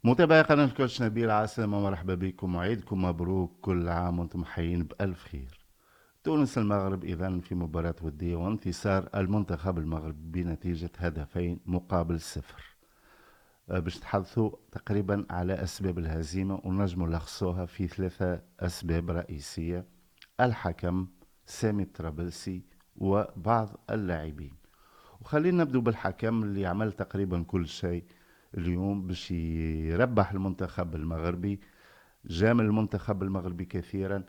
متابعي قناة الكوتش نبيل عسلامة، مرحبا بكم وعيدكم مبروك. كل عام وانتم حيين بألف خير. تونس المغرب إذن في مباراة ودية وانتصار المنتخب المغربي بنتيجة هدفين مقابل صفر. باش نتحدثوا تقريبا على أسباب الهزيمة ونجم نلخصوها في ثلاثة أسباب رئيسية: الحكم، سامي الطرابلسي، وبعض اللاعبين. وخلينا نبدو بالحكم اللي عمل تقريبا كل شيء اليوم باش يربح المنتخب المغربي. جامل المنتخب المغربي كثيرا،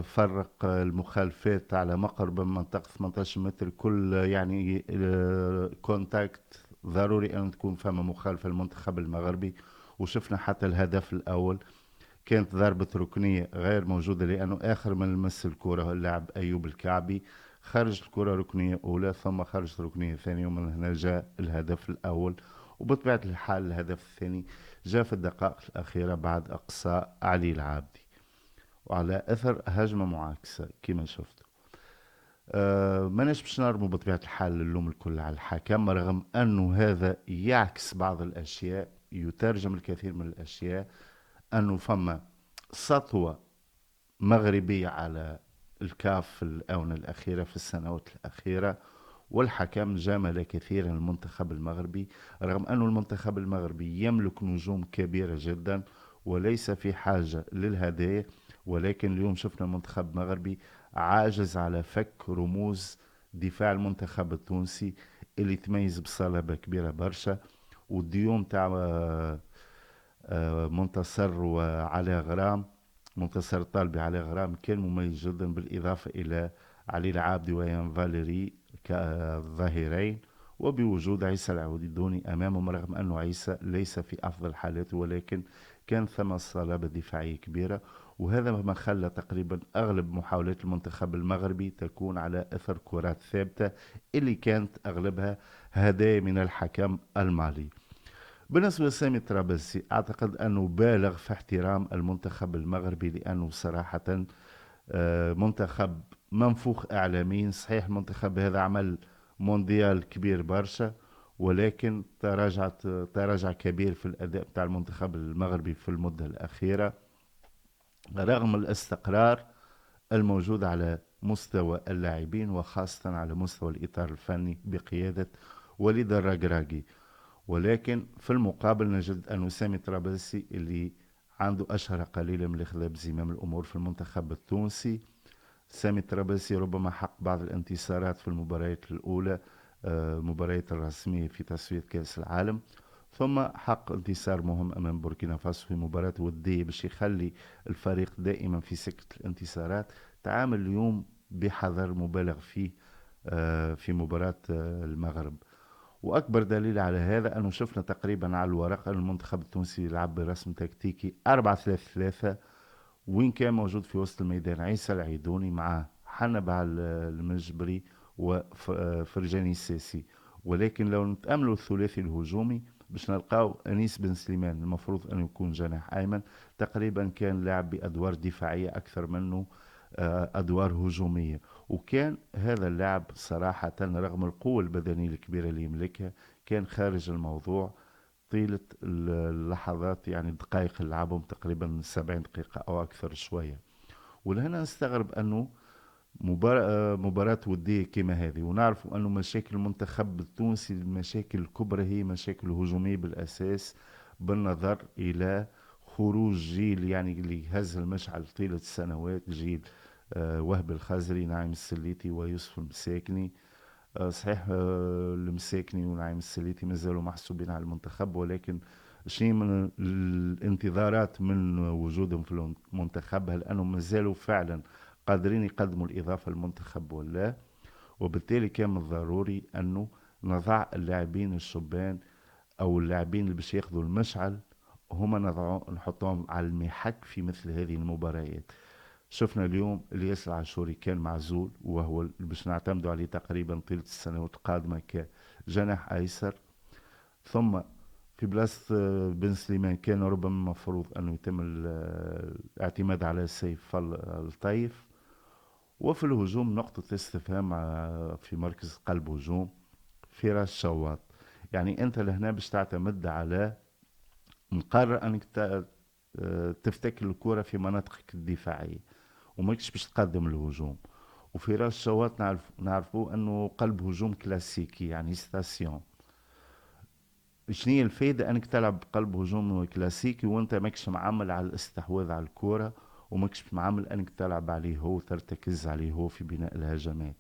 فرق المخالفات على مقرب من منطقة 18 متر. كل يعني كونتاكت ضروري أن تكون فما مخالفة المنتخب المغربي. وشفنا حتى الهدف الأول كانت ضربة ركنية غير موجودة، لأنه آخر من لمس الكرة اللاعب أيوب الكعبي. خرجت الكرة ركنية أولى ثم خرجت ركنية ثانية، ومن هنا جاء الهدف الأول. وبطبيعة الحال الهدف الثاني جاء في الدقائق الأخيرة بعد أقصاء علي العابدي، وعلى أثر هجمة معاكسة كما شفتوا. ماناش باش نرموا بطبيعة الحال اللوم الكل على الحكم، رغم أنه هذا يعكس بعض الأشياء، يترجم الكثير من الأشياء. أنه فما سطوة مغربية على الكاف في الآونة الأخيرة، في السنوات الأخيرة، والحكم جامل كثيرا المنتخب المغربي، رغم أن المنتخب المغربي يملك نجوم كبيرة جدا وليس في حاجة للهدايا. ولكن اليوم شفنا المنتخب المغربي عاجز على فك رموز دفاع المنتخب التونسي اللي تميز بصلابة كبيرة برشا. والديوم تاع منتصر وعلي غرام، منتصر الطالبي علي غرام كان مميز جدا، بالإضافة إلى علي العابدي ويان فاليري كظهيرين، وبوجود عيسى العودوني أمامهم، رغم أنه عيسى ليس في أفضل حالاته، ولكن كان ثم صلابة دفاعية كبيرة. وهذا ما خلى تقريبا أغلب محاولات المنتخب المغربي تكون على أثر كرات ثابتة، اللي كانت أغلبها هدايا من الحكم المالي. بالنسبة لسامي الطرابلسي، أعتقد أنه بالغ في احترام المنتخب المغربي، لأنه صراحة منتخب منفوخ إعلاميا. صحيح المنتخب هذا عمل مونديال كبير برشا، ولكن تراجع كبير في الأداء بتاع المنتخب المغربي في المدة الأخيرة، رغم الاستقرار الموجود على مستوى اللاعبين، وخاصة على مستوى الإطار الفني بقيادة وليد الركراكي. ولكن في المقابل نجد أن سامي طرابلسي اللي عنده أشهر قليلا من الإخذاب زمام الأمور في المنتخب التونسي. سامي طرابلسي ربما حقق بعض الانتصارات في المباريات الأولى، المباريات الرسمية في تصفية كأس العالم، ثم حقق انتصار مهم أمام بوركينا فاسو في مباراة ودية باش يخلي الفريق دائما في سكة الانتصارات. تعامل اليوم بحذر مبالغ فيه في مباراة المغرب. واكبر دليل على هذا انه شفنا تقريبا على الورق أن المنتخب التونسي يلعب برسم تكتيكي 4-3-3، وين كان موجود في وسط الميدان عيسى العيدوني مع حنب على المجبري وفرجاني الساسي. ولكن لو نتأملوا الثلاثي الهجومي باش نلقاو أنيس بن سليمان المفروض أن يكون جناح أيمن، تقريبا كان لاعب بأدوار دفاعية أكثر منه أدوار هجومية. وكان هذا اللاعب صراحة رغم القوة البدنية الكبيرة اللي يملكها كان خارج الموضوع طيلة اللحظات، يعني الدقائق اللي لعبهم تقريبا 70 دقيقة أو أكثر شوية. ولهنا نستغرب أنه مباراة ودية كما هذه، ونعرف أنه مشاكل المنتخب التونسي المشاكل الكبرى هي مشاكل هجومية بالأساس، بالنظر إلى خروج جيل يعني اللي هز المشعل طيلة السنوات، جيل وهب الخزري، نعيم السليتي، ويوسف المساكني. صحيح المساكني ونعيم السليتي مازالوا محسوبين على المنتخب، ولكن شيء من الانتظارات من وجودهم في المنتخب، هل أنهم مازالوا فعلا قادرين يقدموا الإضافة للمنتخب ولا. وبالتالي كان من الضروري أنه نضع اللاعبين الشبان أو اللاعبين اللي باش ياخذوا المشعل، هما نحطهم على المحك في مثل هذه المباريات. شفنا اليوم الياس العاشوري كان معزول، وهو اللي باش نعتمدوا عليه تقريبا طيلة السنوات القادمة كجناح أيسر. ثم في بلاصة بن سليمان كان ربما المفروض أنه يتم الاعتماد على سيف الطيف. وفي الهجوم نقطة استفهام في مركز قلب هجوم فراس شواط. يعني أنت لهنا باش تعتمد على مقرر انك تفتكر الكرة في مناطقك الدفاعية، وماكش باش تقدم الهجوم. وفراس الشواط نعرفوا انه قلب هجوم كلاسيكي، يعني ستاسيون. شنو هي الفايدة انك تلعب بقلب هجوم كلاسيكي وانت ماكش معمل على الاستحواذ على الكرة، وماكش معمل انك تلعب عليه هو، ترتكز عليه هو في بناء الهجمات.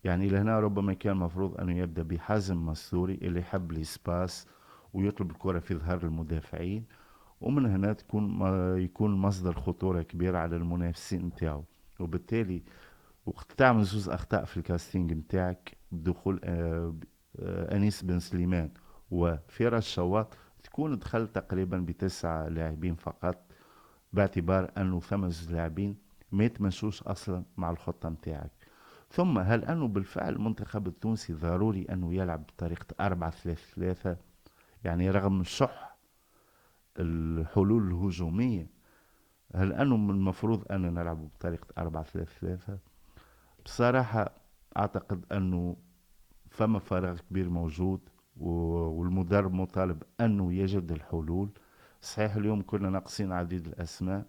يعني لهنا ربما كان المفروض انه يبدأ بحازم مستوري اللي يحب الاسباس ويطلب الكرة في ظهر المدافعين، ومن هنا يكون مصدر خطورة كبيرة على المنافسين نتاعو. وبالتالي وقت تعمل زوز اخطاء في الكاستينج نتاعك بدخول انيس بن سليمان وفراس شواط، تكون دخلت تقريبا بتسعة لاعبين فقط، باعتبار انه ثمان لاعبين ما يتمشوش اصلا مع الخطة نتاعك. ثم هل انه بالفعل المنتخب التونسي ضروري انه يلعب بطريقة 4-3-3؟ يعني رغم شح الحلول الهجومية، هل انه من المفروض ان نلعب بطريقة 4-3-3؟ بصراحة اعتقد انه فما فراغ كبير موجود، والمدرب مطالب انه يجد الحلول. صحيح اليوم كنا ناقصين عديد الاسماء،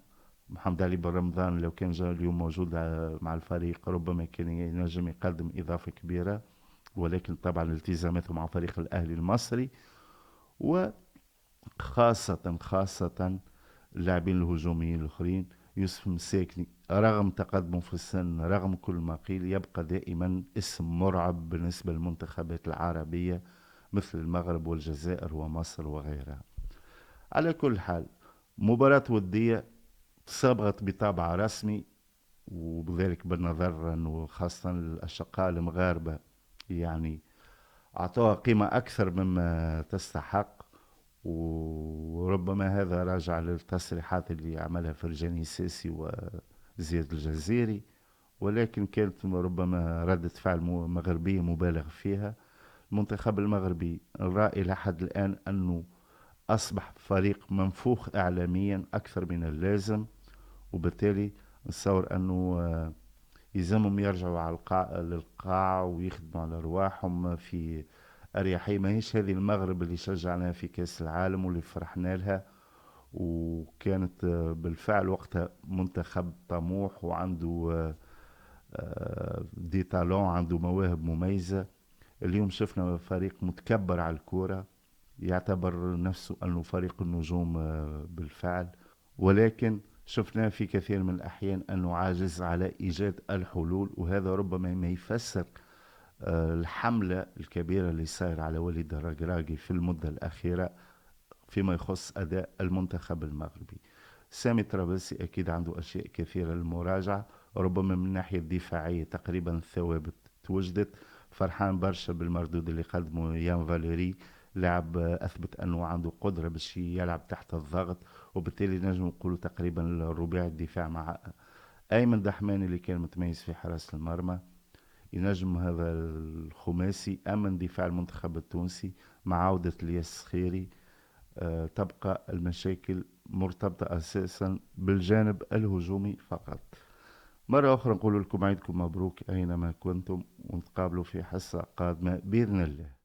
محمد علي بن رمضان لو كان جاء اليوم موجود مع الفريق ربما كان ينجم يقدم اضافة كبيرة، ولكن طبعا التزاماته مع فريق الاهلي المصري، وخاصة اللاعبين الهجوميين الاخرين. يوسف مساكني رغم تقدمه في السن، رغم كل ما قيل، يبقى دائما اسم مرعب بالنسبة للمنتخبات العربية مثل المغرب والجزائر ومصر وغيرها. على كل حال، مباراة ودية صبغت بطابع رسمي، وبذلك بالنظر أنه خاصة الأشقاء المغاربة يعني أعطوها قيمة أكثر مما تستحق. وربما هذا راجع للتصريحات اللي عملها فرجاني الساسي وزياد الجزيري، ولكن كانت ربما ردة فعل مغربية مبالغ فيها. المنتخب المغربي نرى إلى حد الآن أنه أصبح فريق منفوخ إعلاميا أكثر من اللازم، وبالتالي نتصور أنه يلزمهم يرجعوا على للقاع ويخدموا على أرواحهم في أريحية. ما هيش هذه المغرب اللي شجعناها في كأس العالم واللي فرحنا لها، وكانت بالفعل وقتها منتخب طموح وعنده دي تالون، عنده مواهب مميزة. اليوم شفنا فريق متكبر على الكورة، يعتبر نفسه أنه فريق النجوم بالفعل، ولكن شفناه في كثير من الأحيان أنه عاجز على إيجاد الحلول. وهذا ربما ما يفسر الحملة الكبيرة اللي صار على وليد الركراكي في المدة الأخيرة فيما يخص أداء المنتخب المغربي. سامي طرابلسي أكيد عنده أشياء كثيرة للمراجعة، ربما من الناحية الدفاعية تقريبا الثوابت توجدت. فرحان برشا بالمردود اللي قدمه يان فاليري، لاعب أثبت أنه عنده قدرة باش يلعب تحت الضغط، وبالتالي نجم نقولوا تقريبا الرباعي الدفاع مع أيمن دحمان اللي كان متميز في حراسة المرمى. ينجم هذا الخماسي أمن دفاع المنتخب التونسي مع عودة الياس خيري. تبقى المشاكل مرتبطة أساسا بالجانب الهجومي فقط. مرة أخرى نقول لكم عيدكم مبروك أينما كنتم، ونتقابلوا في حصة قادمة بإذن الله.